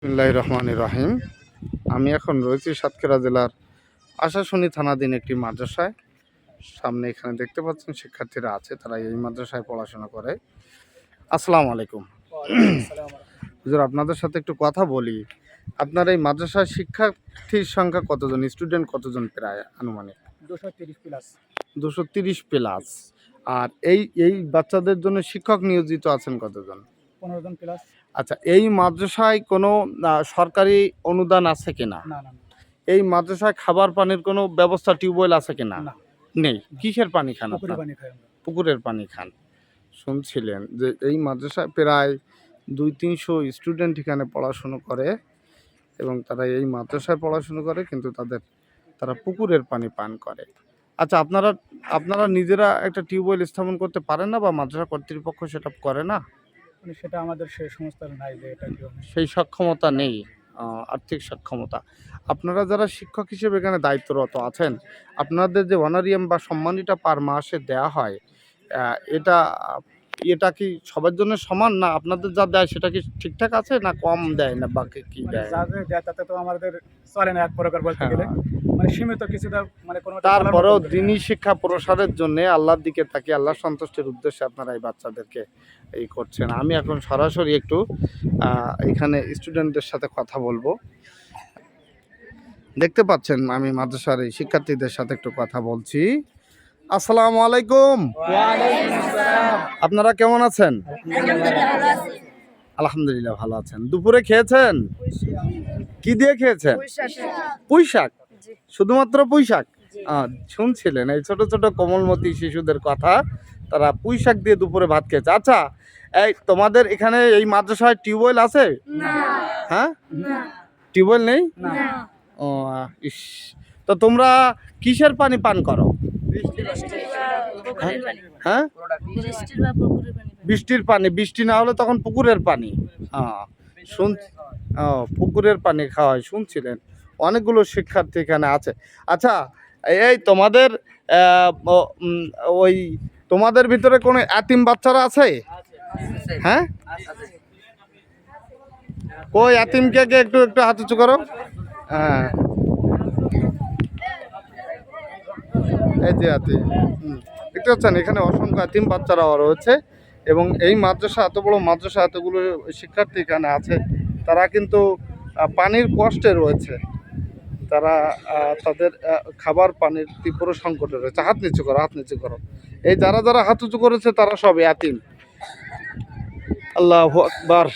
বিসমিল্লাহির রহমানির রহিম। আমি এখন রয়েছি সাতক্ষীরা জেলার আশাশুনি থানাধীন একটি মাদ্রাসায়। সামনে এখানে দেখতে পাচ্ছেন শিক্ষার্থীরা আছে, তারা এই মাদ্রাসায় পড়াশোনা করে। আসসালামু আলাইকুম। হুজুর, আপনাদের সাথে একটু কথা বলি। আপনার এই মাদ্রাসায় শিক্ষার্থীর সংখ্যা কতজন, স্টুডেন্ট কতজন? প্রায় আনুমানিক 230 প্লাস। আর এই বাচ্চাদের জন্য শিক্ষক নিয়োজিত আছেন কতজন? 15 জন প্লাস। আচ্ছা, এই মাদ্রাসায় কোনো সরকারি অনুদান আছে কিনা? না। এই মাদ্রাসায় খাবার পানির কোনো ব্যবস্থা, টিউবওয়েল আছে কিনা? না। নেই। কিসের পানি খান পুকুরের আপনারা? পানি খাই আমরা। পুকুরের পানি খান। শুনছিলেন যে এই মাদ্রাসায় প্রায় 200-300 স্টুডেন্ট এখানে পড়াশুনো করে এবং তারা এই মাদ্রাসায় পড়াশুনো করে, কিন্তু তারা পুকুরের পানি পান করে। আচ্ছা, আপনারা নিজেরা একটা টিউবওয়েল স্থাপন করতে পারেন না, বা মাদ্রাসা কর্তৃপক্ষ সেটা করে না? মানে সেটা আমাদের সেই সংস্থা নাই যে এটা কি হবে। সেই সক্ষমতা নেই, আর্থিক সক্ষমতা। আপনারা যারা শিক্ষক হিসেবে এখানে দায়িত্বরত আছেন, আপনাদের যে অনারিয়াম বা সম্মানীটা পার মাসে দেয়া হয়, এটা কি সবার জন্য সমান, না আপনাদের যা দেয় সেটা কি ঠিকঠাক আছে, না কম দেয়, না বাকি কি মানে দেয়? যা যে দেয় তাতে তো আমাদের চলে না এক প্রকার বলতে গেলে। মানে সীমিত কিছুটা, মানে কোনো তারপরেও দিনী শিক্ষা প্রসারের জন্য আল্লাহর দিকে তাকিয়ে আল্লাহর সন্তুষ্টির উদ্দেশ্যে আপনারা এই বাচ্চাদেরকে এই করছেন। আমি এখন সরাসরি একটু এখানে স্টুডেন্টদের সাথে কথা বলবো। দেখতে পাচ্ছেন আমি মাদ্রাসার এই শিক্ষার্থীদের সাথে একটু কথা বলছি। আসসালামু আলাইকুম। আপনারা কেমন আছেন? আলহামদুলিল্লাহ ভালো আছেন। দুপুরে খেয়েছেন? কি দিয়ে খেয়েছেন? পুঁই শাক। শুধুমাত্র পুঁই শাক? শুনছিলেন এই ছোট ছোট কোমলমতি শিশুদের কথা, তারা পুঁই শাক দিয়ে দুপুরে ভাত খেয়েছে। আচ্ছা, এই তোমাদের এখানে এই মাদ্রাসায় টিউবওয়েল আছে? হ্যাঁ, টিউবওয়েল নেই। ও ইস, তো তোমরা কিসের পানি পান করো? হ্যাঁ, বৃষ্টির পানি। বৃষ্টি না হলে তখন পুকুরের পানি। পুকুরের পানি খাওয়া হয় শুনছিলেন। অনেকগুলো শিক্ষার্থী এখানে আছে। আচ্ছা, এই ওই তোমাদের ভিতরে কোনো এতিম বাচ্চারা আছে? হ্যাঁ, কই এতিমকে একটু হাত উঁচু করো। হ্যাঁ, এই যে এতিম দেখতে পাচ্ছেন, এখানে অসংখ্য এতিম বাচ্চারাও রয়েছে। এবং এই মাদ্রাসা, এত বড় মাদ্রাসা, এতগুলো শিক্ষার্থী এখানে আছে, তারা কিন্তু পানির কষ্টে রয়েছে। তারা তাদের খাবার পানির তীব্র সংকটে রয়েছে। হাত নিচু করো, হাত নিচু করো। এই যারা হাত উঁচু করেছে তারা সব এতিম। আল্লাহু আকবার।